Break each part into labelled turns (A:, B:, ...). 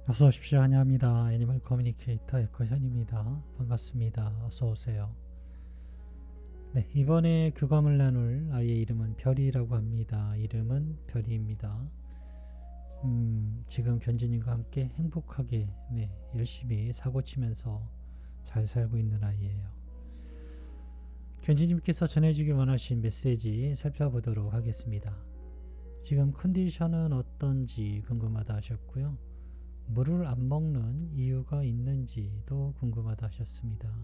A: 어서 오십시오. 환영합니다. 애니멀 커뮤니케이터 에커현입니다. 반갑습니다. 어서 오세요. 네, 이번에 교감을 나눌 아이의 이름은 별이라고 합니다. 이름은 별이입니다. 지금 견주님과 함께 행복하게, 열심히 사고치면서 잘 살고 있는 아이예요. 견주님께서 전해주기 원하신 메시지 살펴보도록 하겠습니다. 지금 컨디션은 어떤지 궁금하다 하셨고요. 물을 안 먹는 이유가 있는지도 궁금하다 하셨습니다.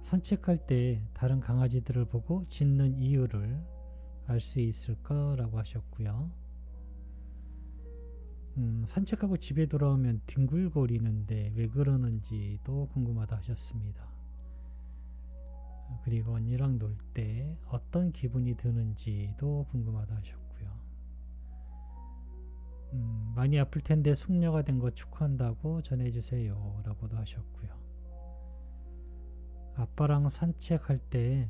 A: 산책할 때 다른 강아지들을 보고 짖는 이유를 알 수 있을까라고 하셨고요. 산책하고 집에 돌아오면 뒹굴거리는데 왜 그러는지도 궁금하다 하셨습니다. 그리고 언니랑 놀 때 어떤 기분이 드는지도 궁금하다 하셨고요. 많이 아플 텐데 숙녀가 된 거 축하한다고 전해주세요 라고도 하셨고요. 아빠랑 산책할 때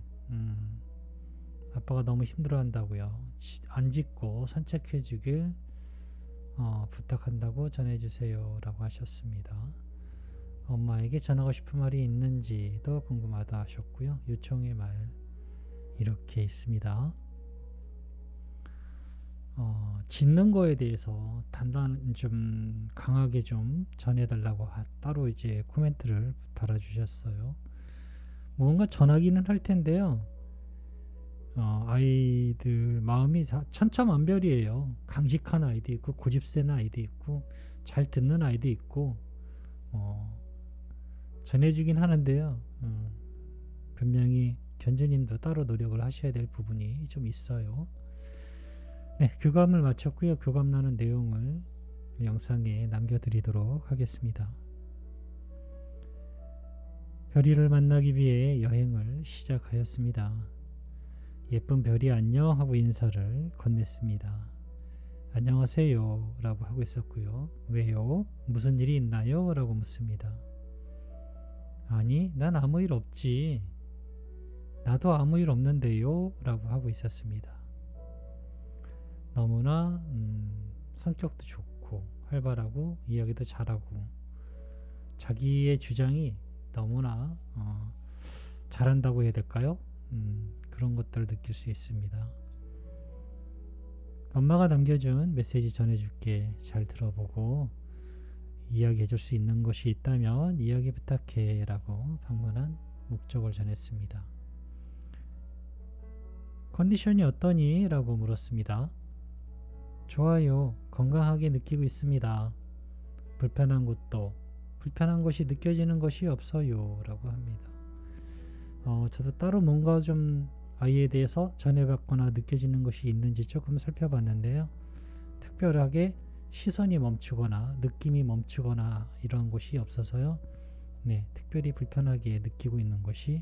A: 아빠가 너무 힘들어한다고요. 안 짖고 산책해 주길 부탁한다고 전해주세요 라고 하셨습니다. 엄마에게 전하고 싶은 말이 있는지도 궁금하다 하셨고요. 요청의 말 이렇게 있습니다. 짖는 거에 대해서 좀 강하게 좀 전해달라고 따로 이제 코멘트를 달아주셨어요. 뭔가 전하기는 할 텐데요. 아이들 마음이 천차만별이에요. 강직한 아이도 있고 고집센 아이도 있고 잘 듣는 아이도 있고 전해주긴 하는데요. 분명히 견주님도 따로 노력을 하셔야 될 부분이 좀 있어요. 네, 교감을 마쳤고요. 교감 나눈 내용을 영상에 남겨드리도록 하겠습니다. 별이를 만나기 위해 여행을 시작하였습니다. 예쁜 별이 안녕 하고 인사를 건넸습니다. 안녕하세요 라고 하고 있었고요. 왜요? 무슨 일이 있나요? 라고 묻습니다. 아니, 난 아무 일 없지. 나도 아무 일 없는데요? 라고 하고 있었습니다. 너무나 성격도 좋고 활발하고 이야기도 잘하고 자기의 주장이 너무나 잘한다고 해야 될까요? 그런 것들을 느낄 수 있습니다. 엄마가 남겨준 메시지 전해줄게. 잘 들어보고 이야기해줄 수 있는 것이 있다면 이야기 부탁해 라고 방문한 목적을 전했습니다. 컨디션이 어떠니? 라고 물었습니다. 좋아요. 건강하게 느끼고 있습니다. 불편한 것이 느껴지는 것이 없어요 라고 합니다. 저도 따로 뭔가 좀 아이에 대해서 전해받거나 느껴지는 것이 있는지 조금 살펴봤는데요. 특별하게 시선이 멈추거나 느낌이 멈추거나 이런 것이 없어서요. 네, 특별히 불편하게 느끼고 있는 것이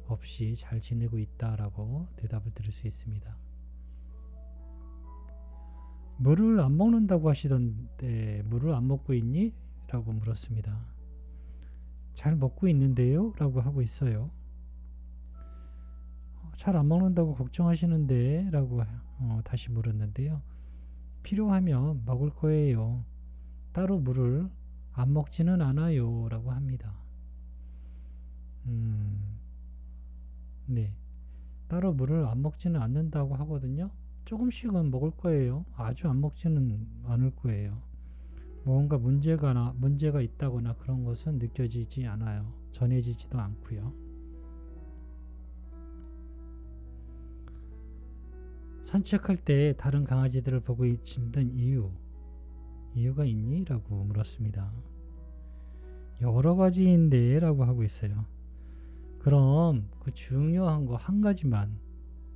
A: 없이 잘 지내고 있다라고 대답을 드릴 수 있습니다. 물을 안 먹는다고 하시던데 물을 안 먹고 있니? 라고 물었습니다. 잘 먹고 있는데요? 라고 하고 있어요. 잘 안 먹는다고 걱정하시는데? 라고 다시 물었는데요. 필요하면 먹을 거예요. 따로 물을 안 먹지는 않아요. 라고 합니다. 네. 따로 물을 안 먹지는 않는다고 하거든요. 조금씩은 먹을 거예요. 아주 안 먹지는 않을 거예요. 뭔가 문제가 있다거나 그런 것은 느껴지지 않아요. 전해지지도 않고요. 산책할 때 다른 강아지들을 보고 짖는 이유가 있니? 라고 물었습니다. 여러 가지인데 라고 하고 있어요. 그럼 그 중요한 거 한 가지만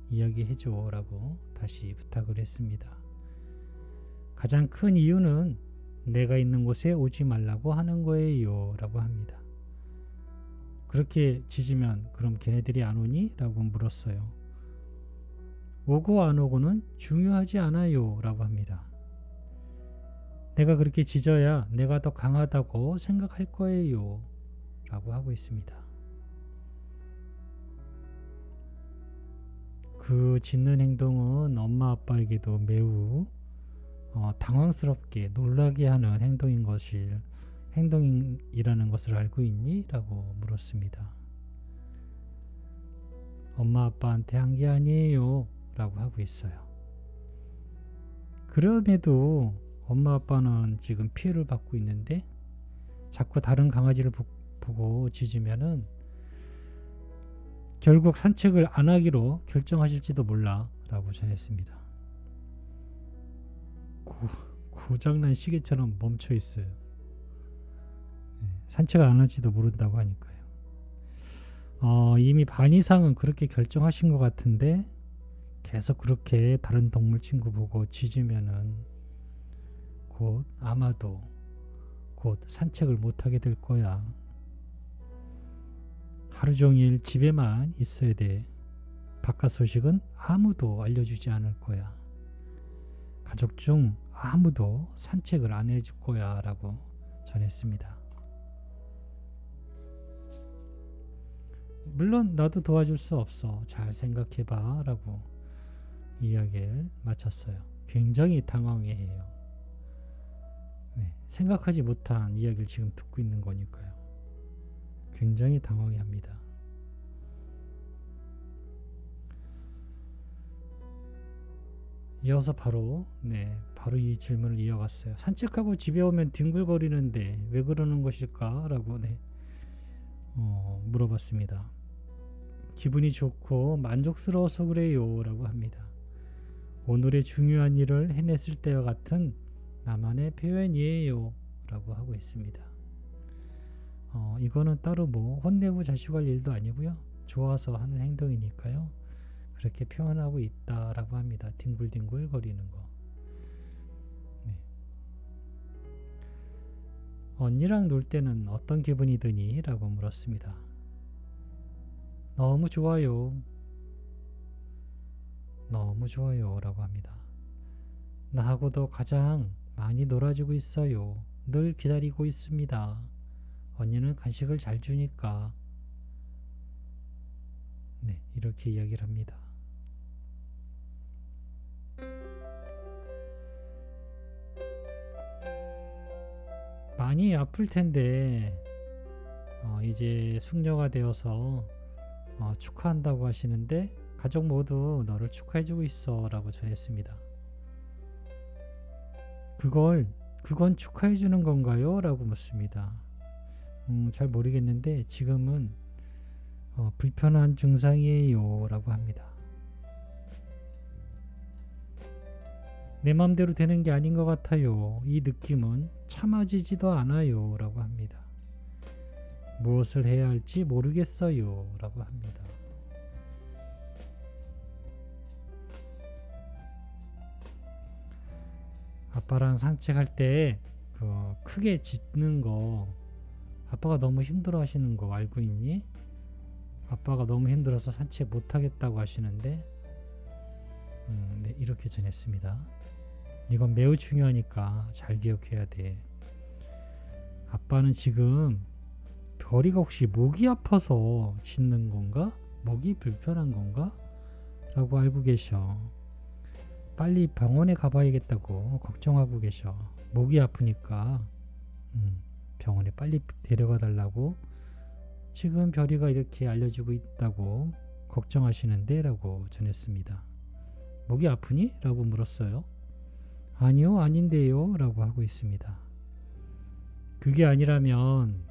A: 이야기해줘 라고 다시 부탁을 했습니다. 가장 큰 이유는 내가 있는 곳에 오지 말라고 하는 거예요 라고 합니다. 그렇게 짖으면 그럼 걔네들이 안 오니? 라고 물었어요. 오고 안 오고는 중요하지 않아요 라고 합니다. 내가 그렇게 짖어야 내가 더 강하다고 생각할 거예요 라고 하고 있습니다. 그 짖는 행동은 엄마 아빠에게도 매우 당황스럽게 놀라게 하는 행동이라는 것을 알고 있니? 라고 물었습니다. 엄마 아빠한테 한 게 아니에요 라고 하고 있어요. 그럼에도 엄마 아빠는 지금 피해를 받고 있는데 자꾸 다른 강아지를 보고 짖으면은 결국 산책을 안 하기로 결정하실지도 몰라 라고 전했습니다. 고장난 시계처럼 멈춰 있어요. 산책을 안 할지도 모른다고 하니까요. 이미 반 이상은 그렇게 결정하신 것 같은데 계속 그렇게 다른 동물 친구 보고 짖으면은 아마도 곧 산책을 못하게 될 거야. 하루 종일 집에만 있어야 돼. 바깥 소식은 아무도 알려주지 않을 거야. 가족 중 아무도 산책을 안 해줄 거야 라고 전했습니다. 물론 나도 도와줄 수 없어. 잘 생각해봐 라고 이야기를 마쳤어요. 굉장히 당황해해요. 생각하지 못한 이야기를 지금 듣고 있는 거니까요. 굉장히 당황해합니다. 이어서 바로 이 질문을 이어갔어요. 산책하고 집에 오면 뒹굴거리는데 왜 그러는 것일까? 라고 물어봤습니다. 기분이 좋고 만족스러워서 그래요 라고 합니다. 오늘의 중요한 일을 해냈을 때와 같은 나만의 표현이에요 라고 하고 있습니다. 이거는 따로 혼내고 자식할 일도 아니고요. 좋아서 하는 행동이니까요. 그렇게 표현하고 있다라고 합니다. 뒹굴뒹굴 거리는 거. 언니랑 놀 때는 어떤 기분이 드니? 라고 물었습니다. 너무 좋아요. 너무 좋아요 라고 합니다. 나하고도 가장 많이 놀아주고 있어요. 늘 기다리고 있습니다. 언니는 간식을 잘 주니까. 이렇게 이야기를 합니다. 많이 아플 텐데 이제 숙녀가 되어서 축하한다고 하시는데 가족 모두 너를 축하해주고 있어 라고 전했습니다. 그건 축하해주는 건가요? 라고 묻습니다. 잘 모르겠는데 지금은 불편한 증상이에요 라고 합니다. 내 맘대로 되는 게 아닌 것 같아요. 이 느낌은 참아지지도 않아요 라고 합니다. 무엇을 해야 할지 모르겠어요 라고 합니다. 아빠랑 산책할 때 크게 짖는 거 아빠가 너무 힘들어 하시는 거 알고 있니? 아빠가 너무 힘들어서 산책 못 하겠다고 하시는데 이렇게 전했습니다. 이건 매우 중요하니까 잘 기억해야 돼. 아빠는 지금 별이가 혹시 목이 아파서 짖는 건가? 목이 불편한 건가? 라고 알고 계셔. 빨리 병원에 가봐야겠다고 걱정하고 계셔. 목이 아프니까 병원에 빨리 데려가 달라고 지금 별이가 이렇게 알려주고 있다고 걱정하시는데 라고 전했습니다. 목이 아프니? 라고 물었어요. 아니요, 아닌데요 라고 하고 있습니다. 그게 아니라면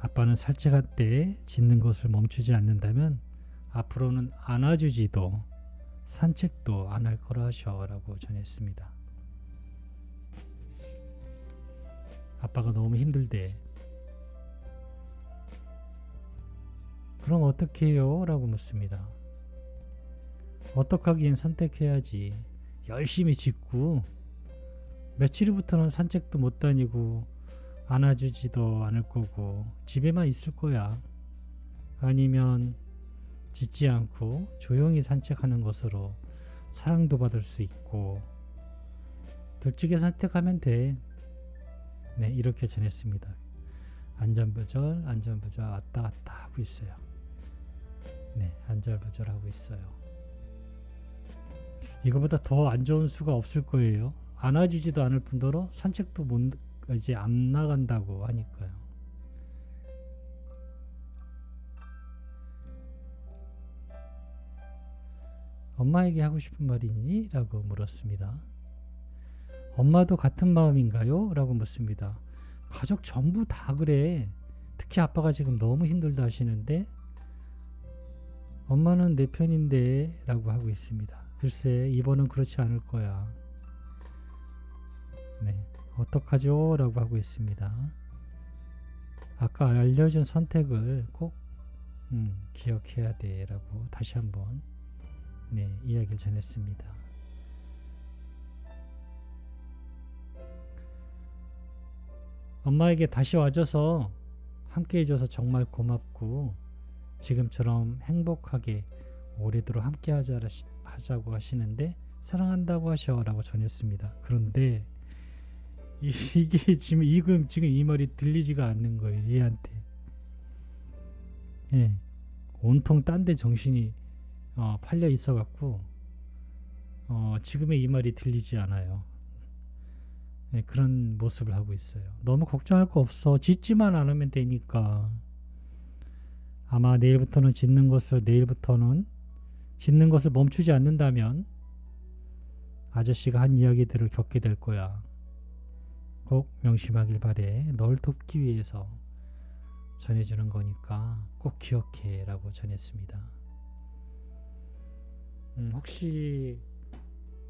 A: 아빠는 산책할 때 짖는 것을 멈추지 않는다면 앞으로는 안아주지도 산책도 안 할 거라 하셔 라고 전했습니다. 아빠가 너무 힘들대. 그럼 어떻게 해요? 라고 묻습니다. 어떡하기엔 선택해야지. 열심히 짖고 며칠 후부터는 산책도 못 다니고 안아주지도 않을 거고 집에만 있을 거야. 아니면 짖지 않고 조용히 산책하는 것으로 사랑도 받을 수 있고 둘 중에 선택하면 돼. 이렇게 전했습니다. 안전부절 왔다 갔다 하고 있어요. 안절부절 하고 있어요. 이거보다 더 안 좋은 수가 없을 거예요. 안아주지도 않을 뿐더러 산책도 못 이제 안 나간다고 하니까요. 엄마에게 하고 싶은 말이 있니? 라고 물었습니다. 엄마도 같은 마음인가요? 라고 묻습니다. 가족 전부 다 그래. 특히 아빠가 지금 너무 힘들다 하시는데 엄마는 내 편인데 라고 하고 있습니다. 글쎄 이번은 그렇지 않을 거야. 네, 어떡하죠? 라고 하고 있습니다. 아까 알려준 선택을 꼭 기억해야 돼 라고 다시 한번 네, 이야기를 전했습니다. 엄마에게 다시 와줘서 함께 해줘서 정말 고맙고 지금처럼 행복하게 오래도록 함께 하자고 하시는데 사랑한다고 하셔 라고 전했습니다. 그런데 이게 지금 이 말이 들리지가 않는 거예요. 얘한테. 예, 온통 딴 데 정신이 팔려 있어 갖고 지금의 이 말이 들리지 않아요. 네, 그런 모습을 하고 있어요. 너무 걱정할 거 없어. 짓지만 않으면 되니까. 아마 내일부터는 짓는 것을 멈추지 않는다면 아저씨가 한 이야기들을 겪게 될 거야. 꼭 명심하길 바래. 널 돕기 위해서 전해주는 거니까 꼭 기억해 라고 전했습니다. 혹시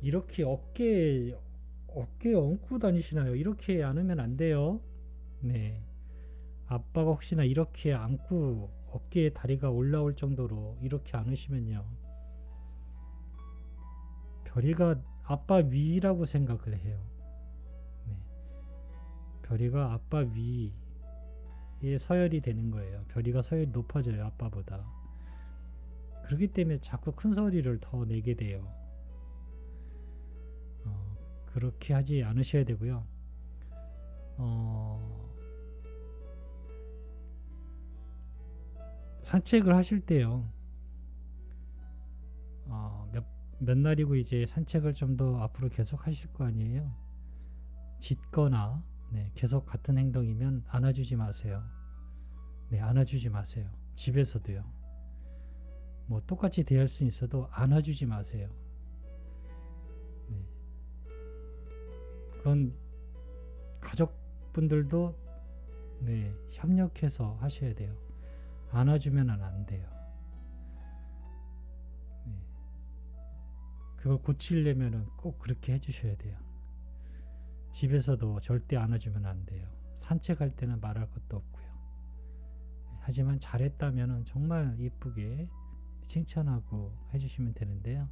A: 이렇게 어깨에 얹고 다니시나요? 이렇게 안으면 안 돼요. 네. 아빠가 혹시나 이렇게 안고 어깨에 다리가 올라올 정도로 이렇게 안으시면요. 별이가 아빠 위라고 생각을 해요. 네. 별이가 아빠 위에 서열이 되는 거예요. 별이가 서열이 높아져요. 아빠보다. 그렇기 때문에 자꾸 큰 소리를 더 내게 돼요. 그렇게 하지 않으셔야 되고요. 산책을 하실 때요. 몇 날이고 이제 산책을 좀 더 앞으로 계속 하실 거 아니에요. 짖거나 네, 계속 같은 행동이면 안아주지 마세요. 네, 안아주지 마세요. 집에서도요. 뭐 똑같이 대할 수 있어도 안아주지 마세요. 네. 그건 가족분들도 네, 협력해서 하셔야 돼요. 안아주면은 안 돼요. 네. 그걸 고치려면은 꼭 그렇게 해주셔야 돼요. 집에서도 절대 안아주면 안 돼요. 산책할 때는 말할 것도 없고요. 하지만 잘했다면은 정말 이쁘게 칭찬하고 해주시면 되는데요.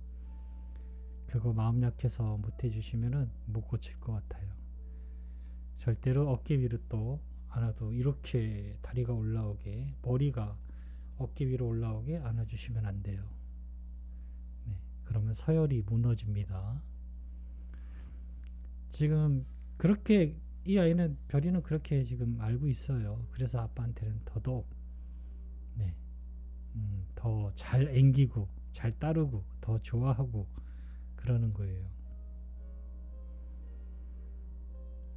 A: 그거 마음 약해서 못 해주시면은 못 고칠 것 같아요. 절대로 어깨 위로 또 안아도 이렇게 다리가 올라오게 머리가 어깨 위로 올라오게 안아주시면 안 돼요. 네, 그러면 서열이 무너집니다. 지금 그렇게 이 아이는 별이는 그렇게 지금 알고 있어요. 그래서 아빠한테는 더더욱 네, 더 잘 앵기고 잘 따르고 더 좋아하고 그러는 거예요.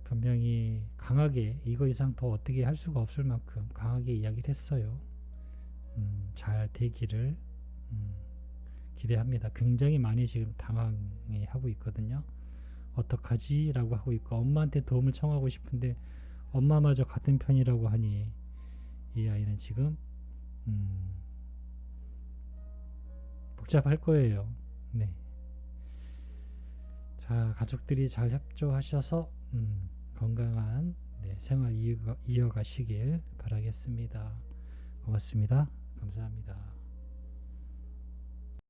A: 분명히 강하게 이거 이상 더 어떻게 할 수가 없을 만큼 강하게 이야기를 했어요. 잘 되기를 기대합니다. 굉장히 많이 지금 당황해 하고 있거든요. 어떡하지? 라고 하고 있고 엄마한테 도움을 청하고 싶은데 엄마마저 같은 편이라고 하니 이 아이는 지금 복잡할 거예요. 네. 자, 가족들이 잘 협조하셔서 건강한 네, 생활 이어가시길 바라겠습니다. 고맙습니다. 감사합니다.